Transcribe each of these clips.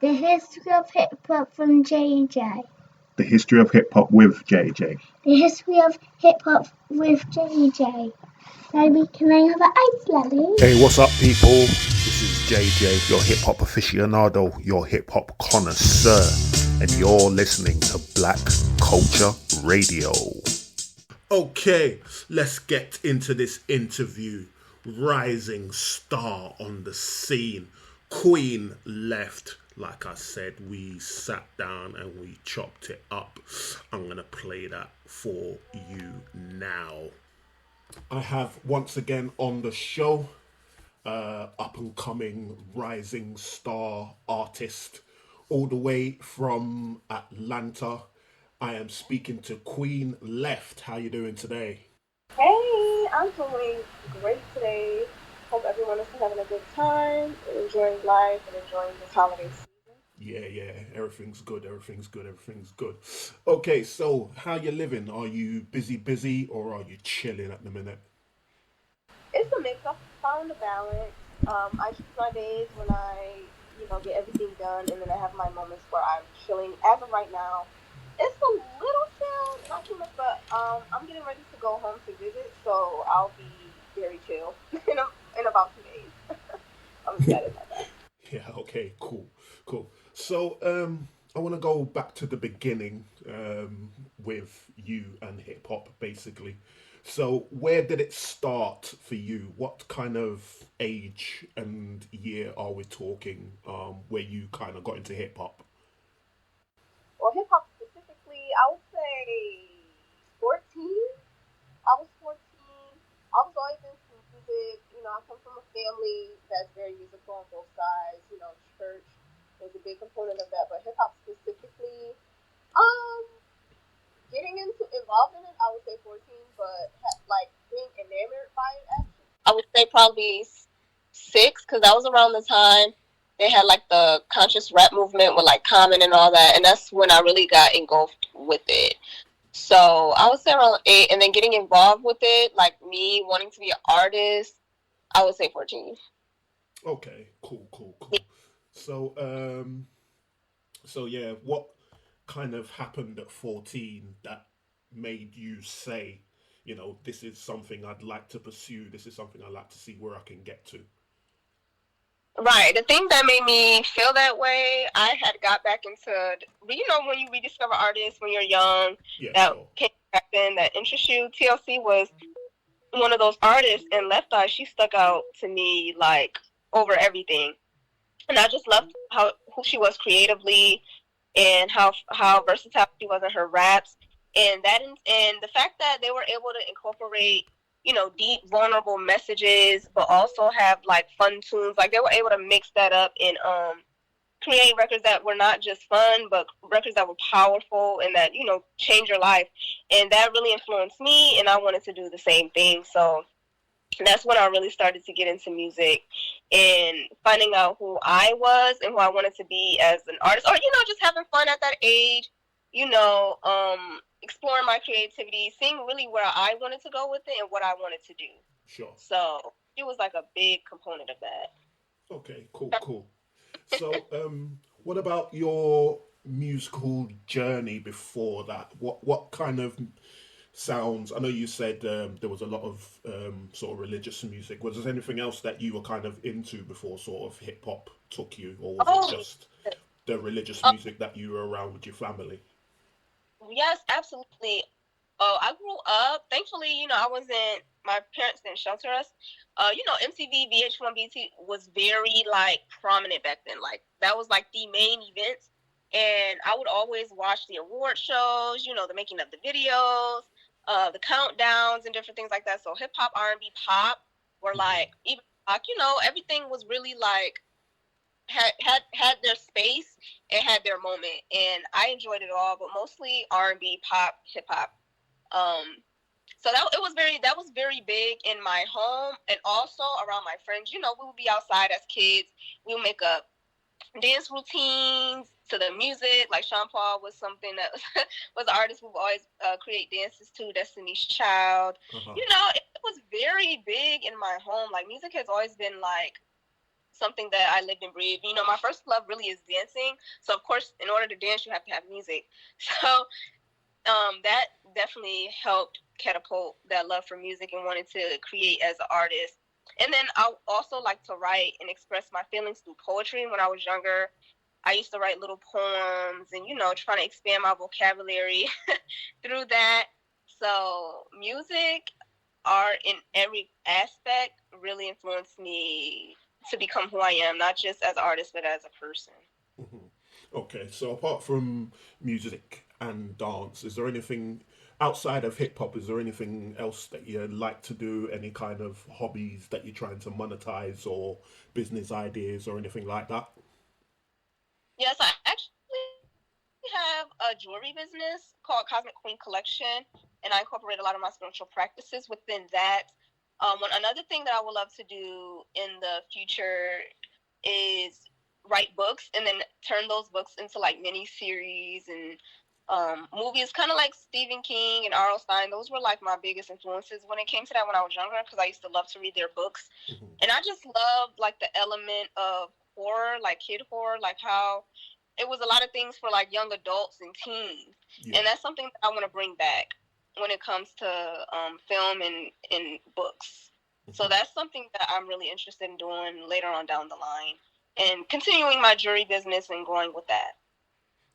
The history of hip hop from JJ. The history of hip hop with JJ. The history of hip hop with JJ. Baby, can I have an ice lolly? Hey, what's up, people? This is JJ, your hip hop aficionado, your hip hop connoisseur, and you're listening to Black Culture Radio. Okay, let's get into this interview. Rising star on the scene. Queen left. Like I said, we sat down and we chopped it up. I'm going to play that for you now. I have once again on the show, up and coming rising star artist, all the way from Atlanta. I am speaking to Queen Left. How you doing today? Hey, I'm doing great today. Hope everyone is having a good time, enjoying life, and enjoying this holiday season. Yeah, everything's good. Okay, so how you living? Are you busy, or are you chilling at the minute? It's a mix. I found a balance. I choose my days when I, get everything done, and then I have my moments where I'm chilling. As of right now, it's a little chill, not too much, but I'm getting ready to go home to visit, so I'll be very chill in about 2 days. I'm excited about that. Yeah, okay, cool. So, I want to go back to the beginning with you and hip hop, basically. So, where did it start for you? What kind of age and year are we talking where you kind of got into hip hop? Well, hip hop specifically, I would say 14. I was 14. I was always into music. I come from a family that's very musical on both sides. Church was a big component of that, but hip hop specifically, getting involved in it, I would say 14, but being enamored by it, actually, I would say probably 6, because that was around the time they had the conscious rap movement with Common and all that, and that's when I really got engulfed with it. So I would say around 8, and then getting involved with it, me wanting to be an artist, I would say 14. Okay, cool. So yeah, what kind of happened at 14 that made you say, this is something I'd like to pursue, this is something I'd like to see where I can get to? Right. The thing that made me feel that way, I had got back into, when you rediscover artists when you're young, came back then, that interests you. TLC was one of those artists, and Left Eye, she stuck out to me over everything. And I just loved who she was creatively, and how versatile she was in her raps, and the fact that they were able to incorporate deep, vulnerable messages, but also have fun tunes. They were able to mix that up and create records that were not just fun, but records that were powerful and that change your life. And that really influenced me, and I wanted to do the same thing. So that's when I really started to get into music and finding out who I was and who I wanted to be as an artist, or just having fun at that age, exploring my creativity, seeing really where I wanted to go with it and what I wanted to do. Sure. So it was a big component of that. Okay, cool. So what about your musical journey before that? What kind of sounds? I know you said there was a lot of sort of religious music. Was there anything else that you were kind of into before sort of hip hop took you, or was it just the religious music that you were around with your family? Yes, absolutely. I grew up, thankfully, my parents didn't shelter us. MTV, VH1, BT was very prominent back then. That was the main events. And I would always watch the award shows, the making of the videos, the countdowns and different things like that. So hip hop, R&B, pop were even everything was really had their space and had their moment, and I enjoyed it all, but mostly R&B, pop, hip hop. So that was very big in my home, and also around my friends. We would be outside as kids. We would make up dance routines to the music. Sean Paul was something that was an artist we would always create dances to. Destiny's Child. Uh-huh. It was very big in my home. Music has always been something that I lived and breathed. You know, my first love really is dancing. So of course, in order to dance, you have to have music. So that definitely helped catapult that love for music and wanted to create as an artist. And then I also like to write and express my feelings through poetry. When I was younger, I used to write little poems and, you know, trying to expand my vocabulary through that. So music, art in every aspect really influenced me to become who I am, not just as an artist, but as a person. Okay, so apart from music and dance, is there anything outside of hip hop? Is there anything else that you like to do? Any kind of hobbies that you're trying to monetize or business ideas or anything like that? Yes, I actually have a jewelry business called Cosmic Queen Collection, and I incorporate a lot of my spiritual practices within that. Another thing that I would love to do in the future is write books and then turn those books into like mini series and movies, kind of like Stephen King and R.L. Stein. Those were like my biggest influences when it came to that when I was younger, because I used to love to read their books. And I just loved like the element of horror, like kid horror, like how it was a lot of things for like young adults and teens. And that's something that I want to bring back when it comes to film and books. So that's something that I'm really interested in doing later on down the line, and continuing my jewelry business and going with that.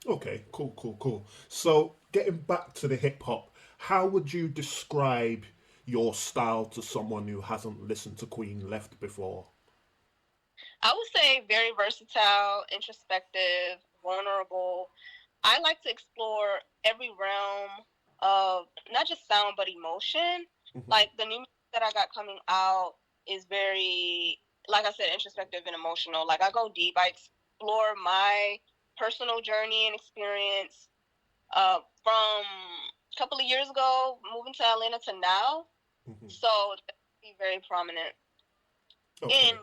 Okay, cool. So getting back to the hip hop, how would you describe your style to someone who hasn't listened to Queen Left before? I would say very versatile, introspective, vulnerable. I like to explore every realm of not just sound but emotion. Like the new music that I got coming out is very, like I said, introspective and emotional. Like I go deep. I explore my personal journey and experience from a couple of years ago, moving to Atlanta to now. So it's very prominent. And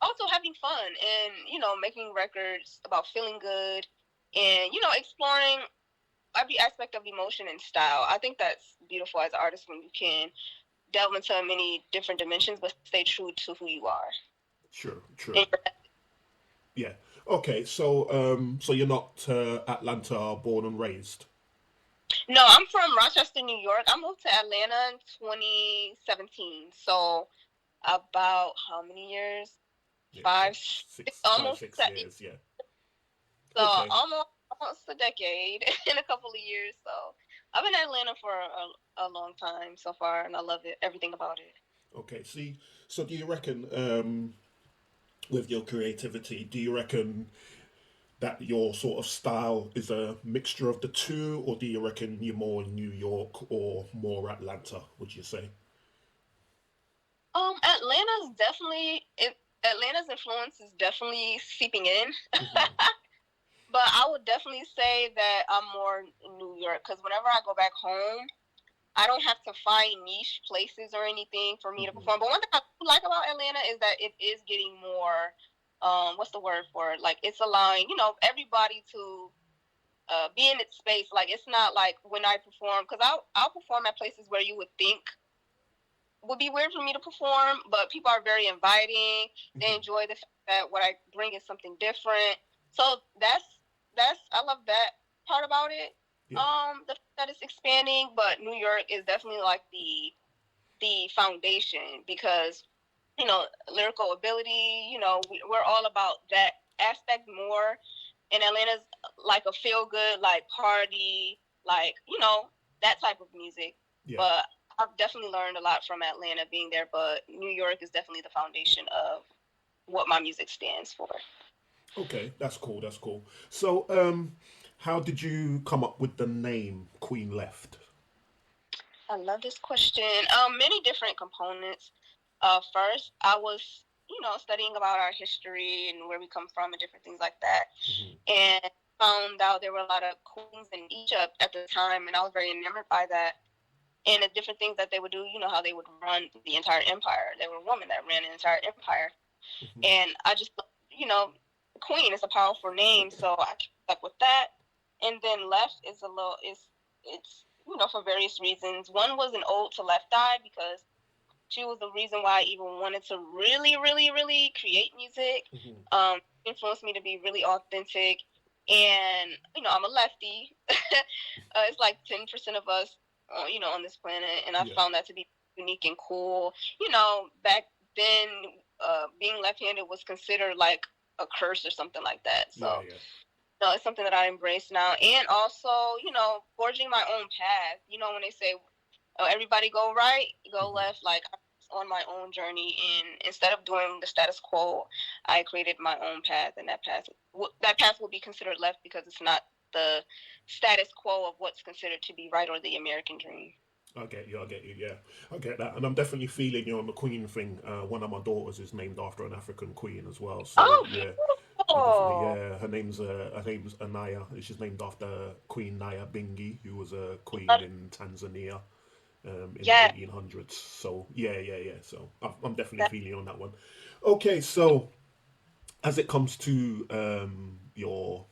also having fun and, you know, making records about feeling good and, you know, exploring every aspect of emotion and style. I think that's beautiful as an artist when you can delve into many different dimensions but stay true to who you are. Sure. Yeah. Okay, so so you're not Atlanta born and raised? No, I'm from Rochester, New York. I moved to Atlanta in 2017. So about how many years? Yeah, almost 6 years, yeah. So almost a decade in a couple of years. So I've been in Atlanta for a long time so far, and I love it, everything about it. Okay, see, so do you reckon, with your creativity, do you reckon that your sort of style is a mixture of the two, or do you reckon you're more in New York or more Atlanta, would you say? Atlanta's influence is definitely seeping in. But I would definitely say that I'm more in New York, because whenever I go back home, I don't have to find niche places or anything for me to perform. But one thing I like about Atlanta is that it is getting more, what's the word for it? Like, it's allowing, you know, everybody to be in its space. Like, it's not like when I perform, because I'll perform at places where you would think would be weird for me to perform, but people are very inviting. They enjoy the fact that what I bring is something different. So that's I love that part about it. The fact that it's expanding, but New York is definitely like the foundation, because, you know, lyrical ability, you know, we're all about that aspect more. And Atlanta's like a feel good, like party, like, you know, that type of music. But I've definitely learned a lot from Atlanta being there, but New York is definitely the foundation of what my music stands for. Okay, that's cool. So, how did you come up with the name Queen Left? I love this question. Many different components. First, I was, you know, studying about our history and where we come from and different things like that, and found out there were a lot of queens in Egypt at the time, and I was very enamored by that. And the different things that they would do, you know, how they would run the entire empire. They were women that ran the entire empire. And I just, you know, Queen is a powerful name, so I kept up with that. And then Left is it's, you know, for various reasons. One was an ode to Left Eye, because She was the reason why I even wanted to really, really, really create music. Influenced me to be really authentic. And, you know, I'm a lefty. It's like 10% of us, you know, on this planet. And I found that to be unique and cool. You know, back then, being left-handed was considered like a curse or something like that. So, no, it's something that I embrace now. And also, you know, forging my own path. You know, when they say, oh, everybody go right, go left, like, I was on my own journey. And instead of doing the status quo, I created my own path. And that path will be considered left because it's not the status quo of what's considered to be right or the American dream. I get you, yeah. I get that. And I'm definitely feeling you on the queen thing. One of my daughters is named after an African queen as well. So, yeah. Yeah, her name's Anaya. She's named after Queen Naya Bingi, who was a queen in Tanzania in the 1800s. So, yeah. So, I'm definitely feeling you on that one. Okay, so, as it comes to your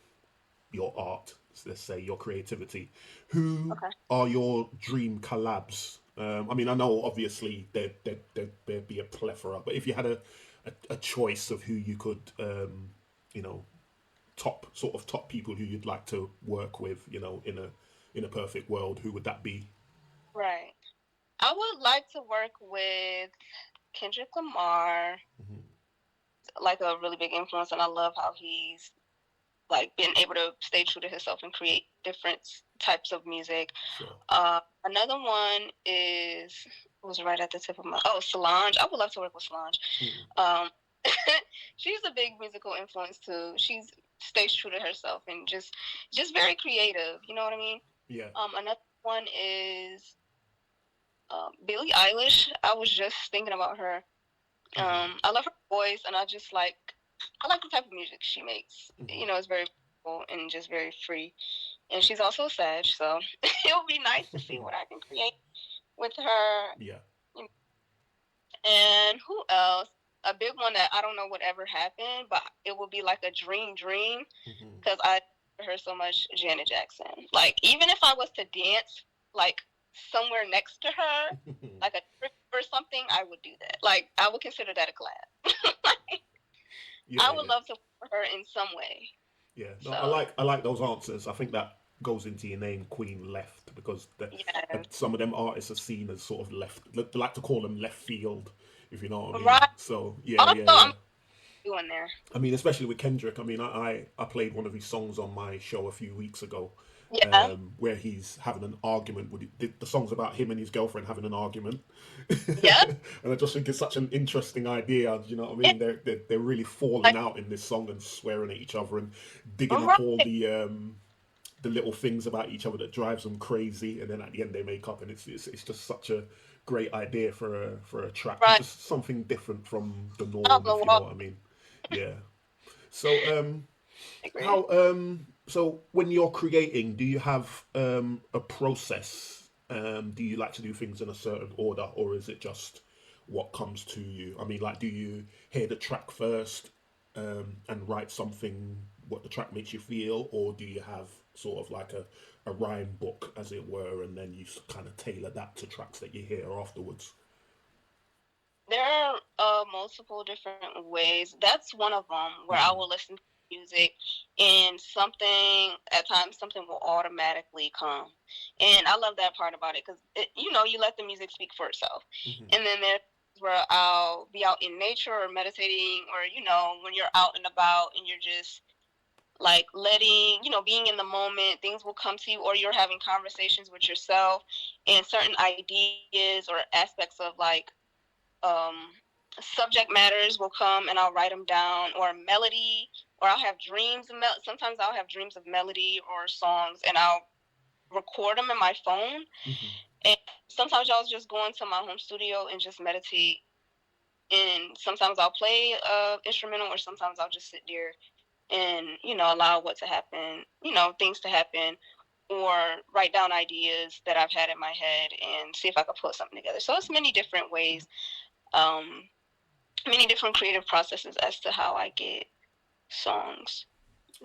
art, let's say your creativity, who are your dream collabs? I mean, I know obviously there'd be a plethora, but if you had a choice of who you could, you know, top people who you'd like to work with, you know, in a perfect world, who would that be? Right. I would like to work with Kendrick Lamar, like a really big influence, and I love how he's like been able to stay true to himself and create different types of music. Another one was right at the tip of my Solange. I would love to work with Solange. She's a big musical influence too. She's stays true to herself and just very creative. You know what I mean? Yeah. Another one is Billie Eilish. I was just thinking about her. I love her voice, and I like the type of music she makes. You know, it's very cool and just very free. And she's also Sag, so it would be nice to see what I can create with her. Yeah. And who else? A big one that I don't know would ever happen, but it would be like a dream, because I love her so much, Janet Jackson. Like, even if I was to dance, like, somewhere next to her, like a trip or something, I would do that. Like, I would consider that a collab. I would love to work with her in some way. Yeah, no, I like those answers. I think that goes into your name, Queen Left, because some of them artists are seen as sort of left. They like to call them left field, if you know what I mean. Right. So I'm doing there. I mean, especially with Kendrick. I mean, I played one of his songs on my show a few weeks ago. Where he's having an argument with the song's about him and his girlfriend having an argument. And I just think it's such an interesting idea. You know what I mean? They're really falling out in this song and swearing at each other and digging up all the little things about each other that drives them crazy. And then at the end they make up, and it's just such a great idea for a track. Right. Just something different from the norm, if you know what I mean. Yeah. So so when you're creating, do you have a process? Do you like to do things in a certain order, or is it just what comes to you? I mean, like, do you hear the track first and write something, what the track makes you feel, or do you have sort of like a rhyme book, as it were, and then you kind of tailor that to tracks that you hear afterwards? There are multiple different ways. That's one of them, where I will listen to music and at times something will automatically come. And I love that part about it, because you know, you let the music speak for itself. And then there's where I'll be out in nature or meditating, or, you know, when you're out and about and you're just like letting, you know, being in the moment, things will come to you, or you're having conversations with yourself, and certain ideas or aspects of like subject matters will come, and I'll write them down, or a melody, or I'll have dreams of sometimes I'll have dreams of melody or songs, and I'll record them in my phone. And sometimes I'll just go into my home studio and just meditate, and sometimes I'll play instrumental, or sometimes I'll just sit there and, you know, allow what to happen, you know, things to happen, or write down ideas that I've had in my head and see if I can put something together. So it's many different ways, many different creative processes as to how I get songs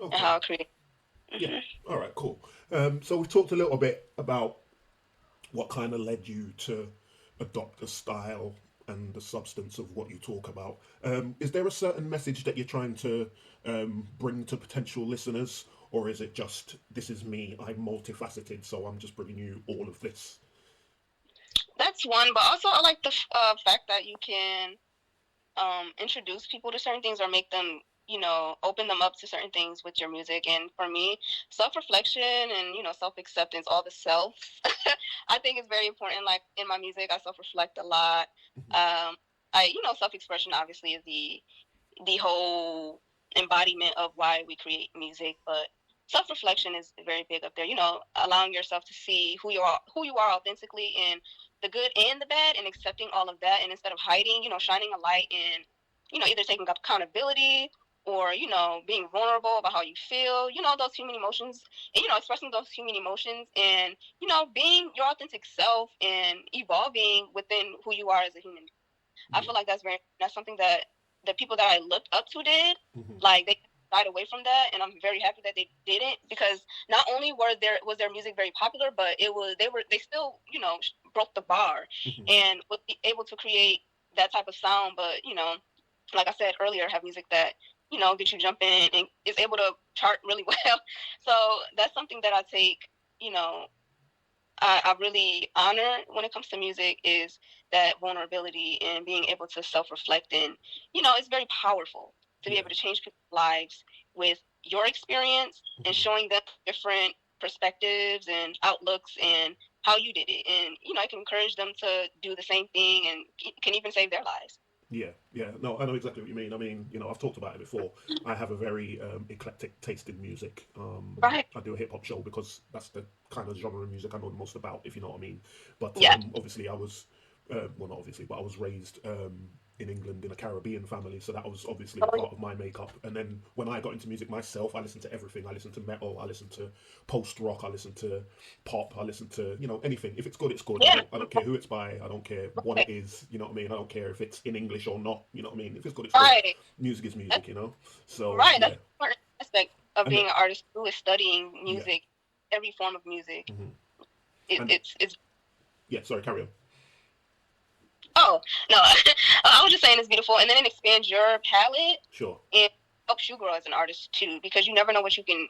and how I create. Yeah. All right, cool. So we talked a little bit about what kind of led you to adopt a style and the substance of what you talk about. Is there a certain message that you're trying to bring to potential listeners, or is it just, this is me, I'm multifaceted, so I'm just bringing you all of this? That's one, but also I like the fact that you can introduce people to certain things or make them, open them up to certain things with your music. And for me, self-reflection and, self-acceptance, all the self, I think is very important. Like in my music, I self-reflect a lot. Self-expression obviously is the whole embodiment of why we create music, but self-reflection is very big up there. Allowing yourself to see who you are authentically, and the good and the bad, and accepting all of that, and instead of hiding, shining a light and either taking accountability or being vulnerable about how you feel, those human emotions, and expressing those human emotions, and being your authentic self and evolving within who you are as a human. I feel like that's something that the people that I looked up to did. Like they shied away from that, and I'm very happy that they didn't, because not only was their music very popular, but they still broke the bar and was able to create that type of sound. But like I said earlier, have music that gets you jumping and is able to chart really well. So that's something that I take, I really honor when it comes to music, is that vulnerability and being able to self-reflect. And it's very powerful to be able to change people's lives with your experience and showing them different perspectives and outlooks and how you did it. And I can encourage them to do the same thing, and can even save their lives. Yeah. No, I know exactly what you mean. I mean, I've talked about it before. I have a very eclectic taste in music. Right. I do a hip hop show because that's the kind of genre of music I know the most about, if you know what I mean. But obviously I was, not obviously, but I was raised in England in a Caribbean family, so that was obviously a part of my makeup. And then when I got into music myself, I listened to everything. I listened to metal, I listened to post-rock, I listened to pop, I listened to, anything. If it's good, it's good. I don't care who it's by, I don't care what it is, you know what I mean? I don't care if it's in English or not, you know what I mean? If it's good, it's good. Music is music, So that's part aspect of being an artist who is studying music, every form of music. It's yeah, sorry, carry on. Oh, no, I was just saying it's beautiful, and then it expands your palette. Sure. And helps you grow as an artist too, because you never know what you can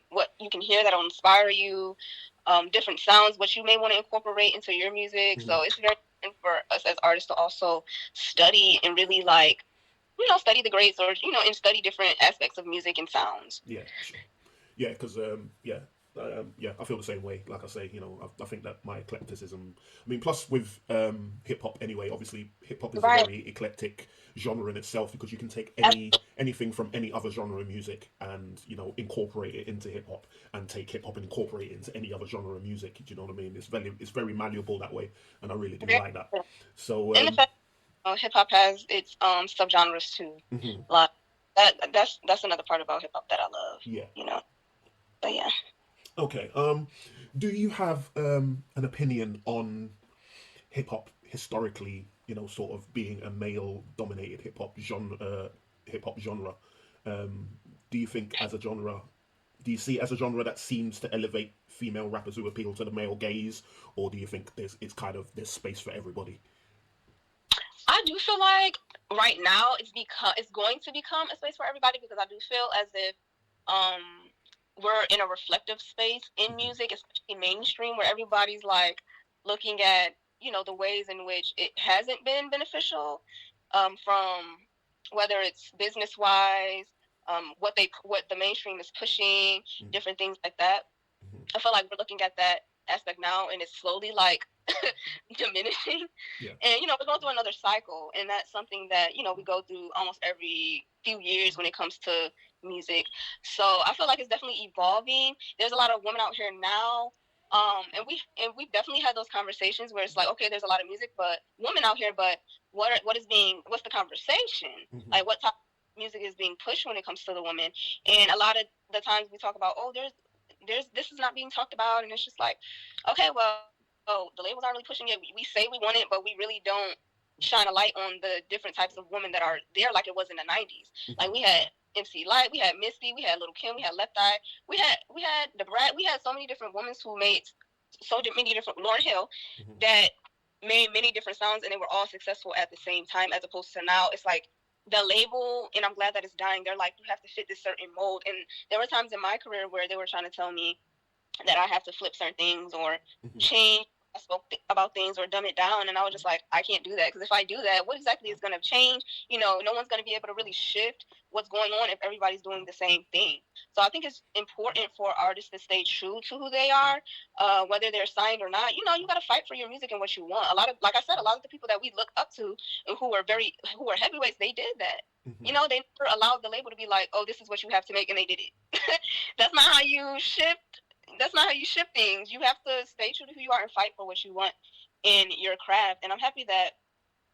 hear that'll inspire you, different sounds, what you may want to incorporate into your music. So it's very important for us as artists to also study and really study the greats, or and study different aspects of music and sounds. Yeah, sure. Yeah, because I feel the same way. Like I say, I think that my eclecticism, I mean, plus with hip hop anyway, obviously hip hop is a very eclectic genre in itself, because you can take anything from any other genre of music and incorporate it into hip hop, and take hip hop and incorporate it into any other genre of music. Do you know what I mean? It's very malleable that way, and I really do like that. So and the fact hip hop has its subgenres too. Like that's another part about hip hop that I love. Yeah. But yeah. Okay. Do you have an opinion on hip hop historically? Sort of being a male-dominated hip hop genre. Do you think as a genre? Do you see it as a genre that seems to elevate female rappers who appeal to the male gaze, or do you think there's space for everybody? I do feel like right now it's going to become a space for everybody, because I do feel as if we're in a reflective space in music, especially mainstream, where everybody's like looking at the ways in which it hasn't been beneficial, from whether it's business wise, what the mainstream is pushing, different things like that. I feel like we're looking at that aspect now, and it's slowly like diminishing. And we're going through another cycle, and that's something that we go through almost every few years when it comes to music. So I feel like it's definitely evolving. There's a lot of women out here now, and we've definitely had those conversations where it's like, okay, there's a lot of music, but women out here, but what's the conversation? Like, what type of music is being pushed when it comes to the women? And a lot of the times we talk about, this is not being talked about, and it's just like, okay, well, the labels aren't really pushing it. We say we want it, but we really don't shine a light on the different types of women that are there, like it was in the 90s. Like we had MC Light, we had Misty, we had Little Kim, we had Left Eye, we had the Brat, we had so many different women who made so many different, Lauryn Hill, that made many different sounds and they were all successful at the same time, as opposed to now it's like the label, and I'm glad that it's dying, they're like, you have to fit this certain mold. And there were times in my career where they were trying to tell me that I have to flip certain things or change I spoke about things or dumb it down, and I was just like, I can't do that, because if I do that, what exactly is going to change? You know, no one's going to be able to really shift what's going on if everybody's doing the same thing. So I think it's important for artists to stay true to who they are, whether they're signed or not. You know, you got to fight for your music and what you want. A lot of, like I said, a lot of the people that we look up to and who are heavyweights, they did that. You know, they never allowed the label to be like, oh, this is what you have to make, and they did it. That's not how you shift. That's not how you shift things. You have to stay true to who you are and fight for what you want in your craft. And I'm happy that,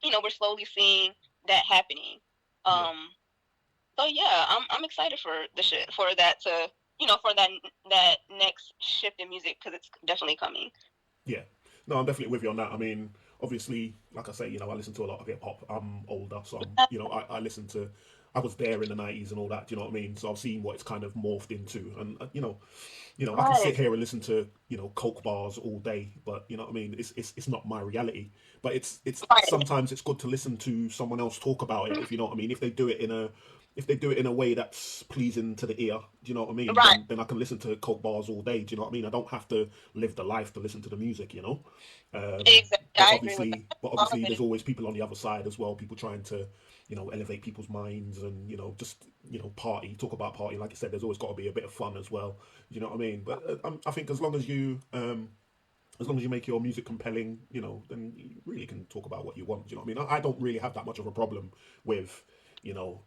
you know, we're slowly seeing that happening. So yeah, I'm excited for that to, you know, for that next shift in music, because it's definitely coming. Yeah, no, I'm definitely with you on that. I mean, obviously, like I say, you know, I listen to a lot of hip hop. I'm older, so you know, I listen to. I was there in the 90s and all that. Do you know what I mean? So I've seen what it's kind of morphed into, and you know, I can sit here and listen to, you know, coke bars all day, but you know what I mean. It's not my reality. But it's sometimes it's good to listen to someone else talk about it, if you know what I mean. If they do it in a way that's pleasing to the ear, do you know what I mean? Right. Then I can listen to coke bars all day. Do you know what I mean? I don't have to live the life to listen to the music, you know. Exactly. But obviously, there's always people on the other side as well. People trying to, you know, elevate people's minds and, you know, just, you know, talk about party. Like I said, there's always got to be a bit of fun as well. You know what I mean? But I think as long as you make your music compelling, you know, then you really can talk about what you want. You know what I mean? I don't really have that much of a problem with, you know,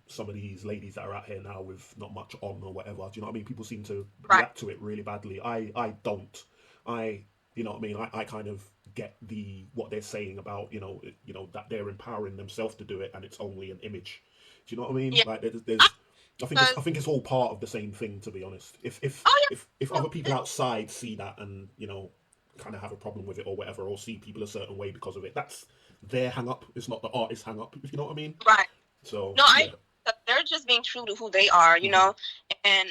some of these ladies that are out here now with not much on or whatever. Do you know what I mean? People seem to react to it really badly. I don't. You know what I mean? I kind of get what they're saying about, you know, that they're empowering themselves to do it, and it's only an image. Do you know what I mean? Yeah. Like I think it's all part of the same thing, to be honest. If other people outside see that and, you know, kind of have a problem with it or whatever, or see people a certain way because of it, that's their hang up. It's not the artist's hang up, if you know what I mean? Right. So no, they're just being true to who they are, you know, and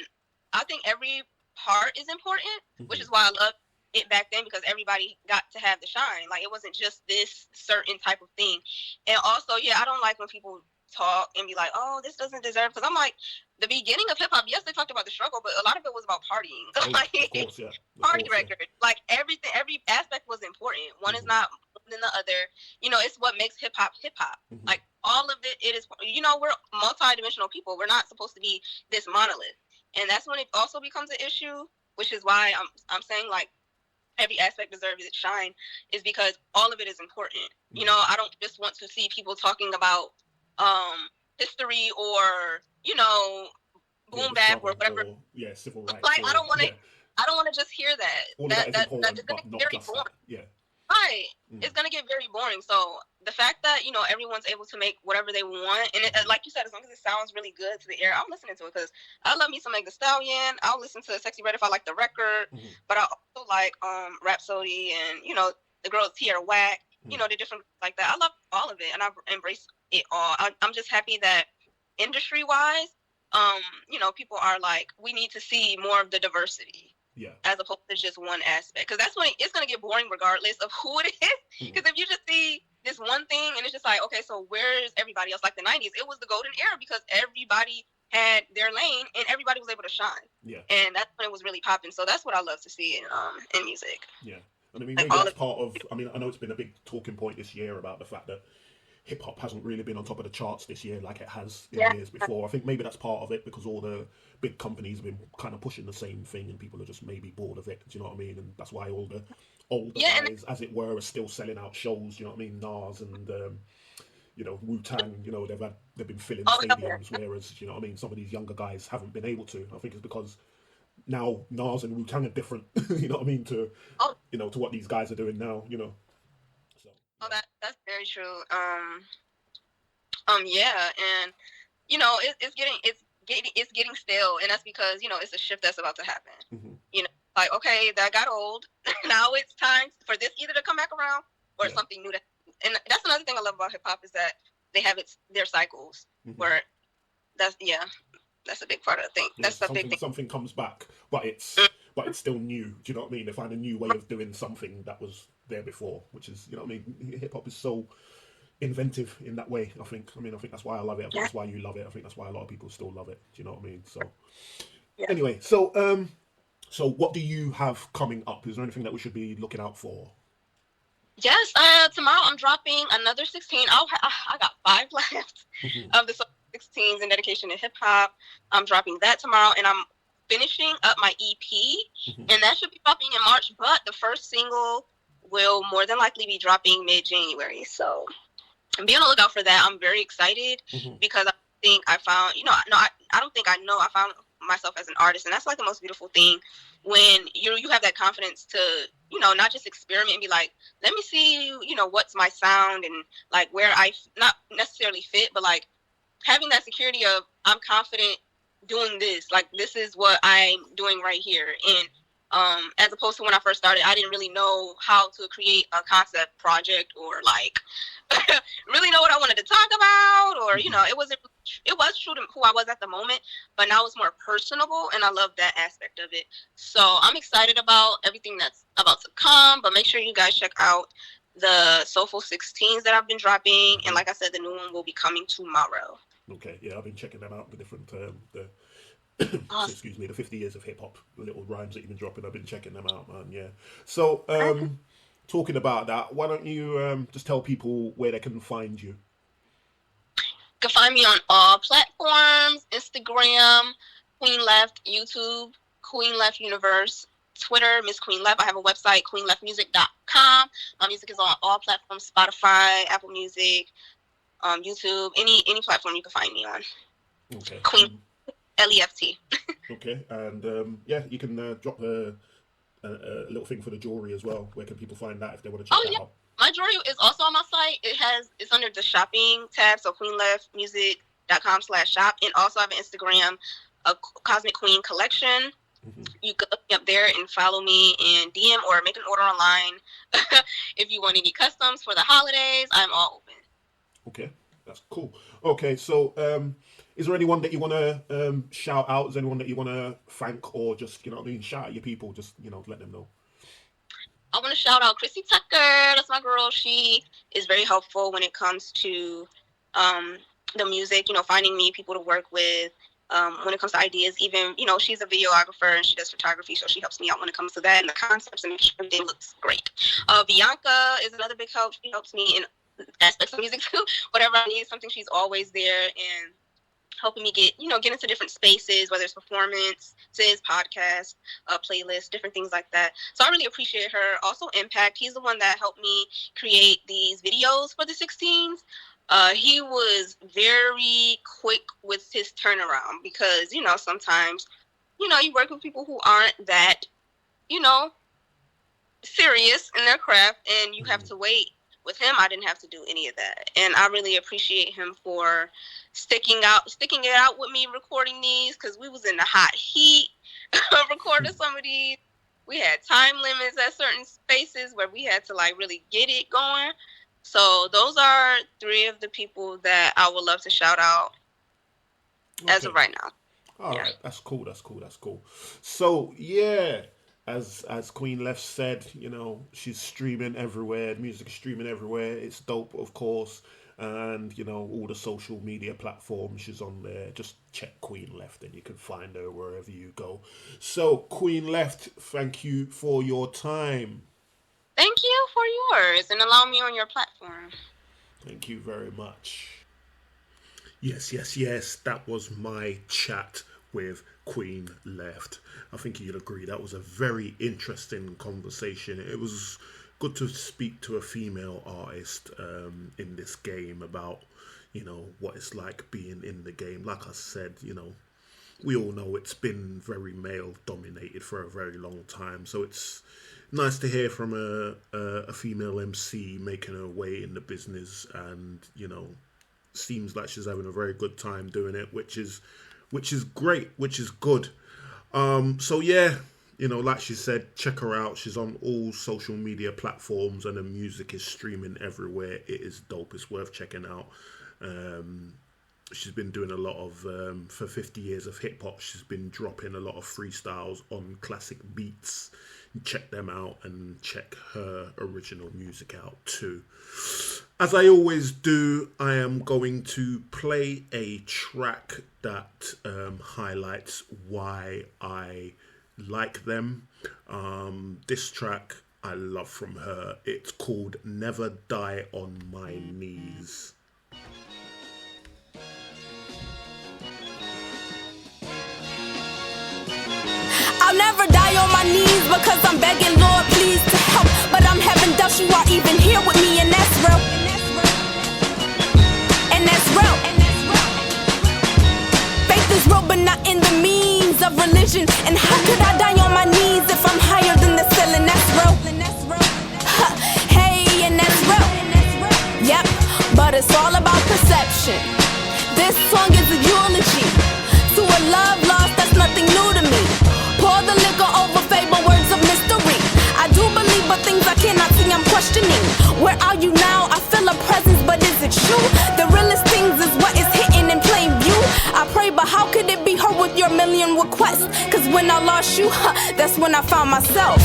I think every part is important, which is why I love it back then, because everybody got to have the shine. Like, it wasn't just this certain type of thing. And also, I don't like when people talk and be like, oh, this doesn't deserve, because I'm like, the beginning of hip hop, yes, they talked about the struggle, but a lot of it was about partying. Like, of course, yeah. Party record. Like, everything, every aspect was important. One is not more than the other. You know, it's what makes hip hop hip hop. Like, all of it is, you know, we're multi-dimensional people. We're not supposed to be this monolith. And that's when it also becomes an issue, which is why I'm saying, like, every aspect deserves its shine, is because all of it is important. You know, I don't just want to see people talking about history or, you know, boom bap or whatever. Civil rights. Like, I don't want to just hear that. All that is important, that's going to but get not very just boring. that. Yeah. Right. It's going to get very boring. So the fact that, you know, everyone's able to make whatever they want, and it, like you said, as long as it sounds really good to the ear, I'm listening to it, because I love me some Meg Thee Stallion. I'll listen to Sexy Red if I like the record, but I also like Rhapsody and, you know, the girl Tierra Whack, you know, the different like that. I love all of it, and I embrace it all. I'm just happy that industry-wise, you know, people are like, we need to see more of the diversity. Yeah. As opposed to just one aspect, because that's when it's going to get boring regardless of who it is. Because if you just see this one thing and it's just like, okay, so where's everybody else? Like the 90s, it was the golden era because everybody had their lane and everybody was able to shine. Yeah. And that's when it was really popping. So that's what I love to see in music. Yeah. And I mean, maybe that's part of, I mean, I know it's been a big talking point this year about the fact that hip hop hasn't really been on top of the charts this year like it has in years before. I think maybe that's part of it, because all the big companies have been kind of pushing the same thing and people are just maybe bored of it. Do you know what I mean? And that's why all the older guys, as it were, are still selling out shows. Do you know what I mean? Nas and you know, Wu-Tang, you know, they've been filling stadiums, whereas, you know what I mean, some of these younger guys haven't been able to. I think it's because now Nas and Wu-Tang are different, you know what I mean, to you know, to what these guys are doing now, you know. Oh, that's very true. Yeah, and you know, it's getting stale, and that's because, you know, it's a shift that's about to happen. You know, like, okay, that got old. Now it's time for this either to come back around or something new. And that's another thing I love about hip hop, is that they have their cycles where that's a big part of the thing. That's the big thing. Something comes back, but it's still new. Do you know what I mean? They find a new way of doing something that was there before, which is, you know what I mean, hip hop is so inventive in that way. I think that's why I love it. I think that's why you love it. I think that's why a lot of people still love it. Do you know what I mean? So anyway, so what do you have coming up? Is there anything that we should be looking out for? Yes, tomorrow I'm dropping another 16. I got 5 left of the 16s in dedication to hip hop. I'm dropping that tomorrow, and I'm finishing up my EP, and that should be dropping in March. But the first single will more than likely be dropping mid-January. So be on the lookout for that. I'm very excited because I think I found, I don't think I know. I found myself as an artist, and that's like the most beautiful thing when you have that confidence to, not just experiment and be like, let me see, what's my sound and like where I not necessarily fit, but like having that security of I'm confident doing this, like this is what I'm doing right here. And as opposed to when I first started, I didn't really know how to create a concept project or like really know what I wanted to talk about, or it was true to who I was at the moment, but now it's more personable, and I love that aspect of it. So I'm excited about everything that's about to come, but make sure you guys check out the Soulful 16s that I've been dropping, and like I said, the new one will be coming tomorrow. Okay, yeah, I've been checking them out, the different excuse me, the 50 years of hip hop, the little rhymes that you've been dropping. I've been checking them out, man. Yeah. So talking about that, why don't you just tell people where they can find you? You can find me on all platforms: Instagram, Queen Left, YouTube, Queen Left Universe, Twitter, Miss Queen Left. I have a website, queenleftmusic.com. My music is on all platforms: Spotify, Apple Music, YouTube, any platform you can find me on. Okay. Queen LEFT. Okay, and you can drop a little thing for the jewelry as well. Where can people find that if they want to check that out? My jewelry is also on my site. It's under the shopping tab, so queenleftmusic.com/shop, and also I have an Instagram, a Cosmic Queen Collection. You can look me up there and follow me and DM or make an order online. If you want any customs for the holidays, I'm all open. Okay, that's cool. Okay, so is there anyone that you want to shout out? Is there anyone that you want to thank, or just, shout at your people? Just, let them know. I want to shout out Chrissy Tucker. That's my girl. She is very helpful when it comes to the music, finding me people to work with. When it comes to ideas, even, she's a videographer and she does photography, so she helps me out when it comes to that and the concepts and make sure everything looks great. Bianca is another big help. She helps me in aspects of music too. Whatever I need, something, she's always there and helping me get into different spaces, whether it's performances, podcasts, playlists, different things like that. So I really appreciate her. Also Impact, he's the one that helped me create these videos for the 16s. He was very quick with his turnaround because, sometimes, you work with people who aren't that, serious in their craft, and you have to wait. With him, I didn't have to do any of that. And I really appreciate him for sticking it out with me recording these, because we was in the hot heat recording some of these. We had time limits at certain spaces where we had to really get it going. So those are 3 of the people that I would love to shout out as of right now. All right, that's cool. So yeah, as Queen Left said, she's streaming everywhere. Music is streaming everywhere. It's dope, of course. And, all the social media platforms, she's on there. Just check Queen Left and you can find her wherever you go. So, Queen Left, thank you for your time. Thank you for yours and allow me on your platform. Thank you very much. Yes. That was my chat with Queen Left. I think you'd agree that was a very interesting conversation. It was good to speak to a female artist in this game about, what it's like being in the game. Like I said, we all know it's been very male dominated for a very long time. So it's nice to hear from a female MC making her way in the business, and, seems like she's having a very good time doing it, which is great, which is good. So yeah, like she said, check her out. She's on all social media platforms and her music is streaming everywhere. It is dope. It's worth checking out. She's been doing a lot of, for 50 years of hip hop, she's been dropping a lot of freestyles on classic beats, check them out and check her original music out too. As I always do, I am going to play a track that highlights why I like them. This track I love from her. It's called Never Die on My Knees. I'll never die on my knees because I'm begging, Lord, please to help. But I'm having doubts you are even here with me, and that's real. And that's real. Faith is real, but not in the means of religion. And how could I die on my knees if I'm higher than the ceiling? That's real. Hey, and that's real. Yep, but it's all about perception. This song is a eulogy to a love lost that's nothing new to me. Pour the liquor over fable words of mystery. I do believe, but things I cannot see, I'm questioning. Where are you now? I feel a presence, but is it true? The realest things is what is hidden in plain view. I pray, but how could it be heard with your million requests? Cause when I lost you, that's when I found myself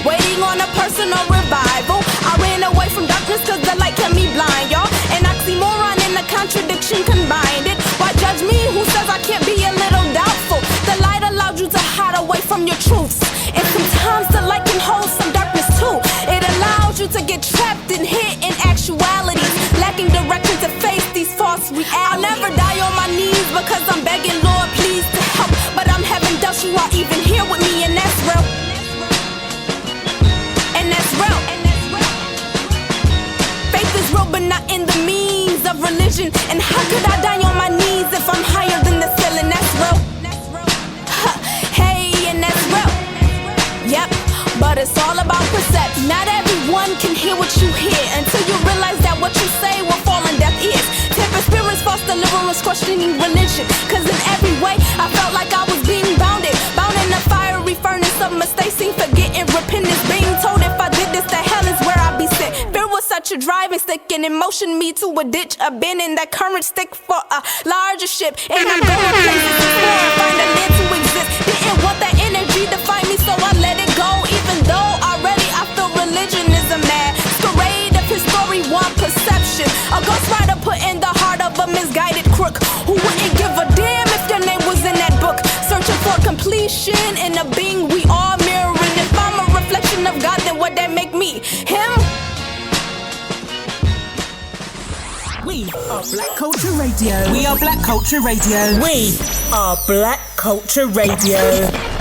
waiting on a personal revival. I ran away from darkness cause the light kept me blind, y'all. An oxymoron and a contradiction combined it. Why judge me? Who says I can't be a little doubtful? The light allowed you to hide away from your truths. And sometimes the light can hold some darkness too. It allows you to get trapped and hit in actualities, lacking direction to face these false realities. I'll never die on my knees because I'm begging, Lord, please to help. But I'm having doubts you are even here with me, and that's real. And that's real. Faith is real, but not in the means of religion. And how could I die on my knees if I'm higher than the ceiling? That's real. Hey, and that's real. Yep, but it's all about perception. Not everyone can hear what you hear until you realize that what you say will fall on deaf ears. Temper spirits, false deliverance, questioning religion. Cause in every way, I felt like I was being bounded. Bound in a fiery furnace of mistakes, forgetting repentance. Being told if I did this, that hell is where I'd be sent. Fear was such a driving stick and it motioned me to a ditch. Abandon that current stick for a larger ship. And I'm going places to explore and find a land to exist. Didn't want that energy to find me, so I let it go. Even though already I feel religion is a masquerade of his story, one perception. A ghostwriter put in the heart of a misguided crook who wouldn't give a damn if your name was in that book. Searching for completion in a being we all mirroring. If I'm a reflection of God, then what that make me? Him? We are Black Culture Radio. We are Black Culture Radio. We are Black Culture Radio.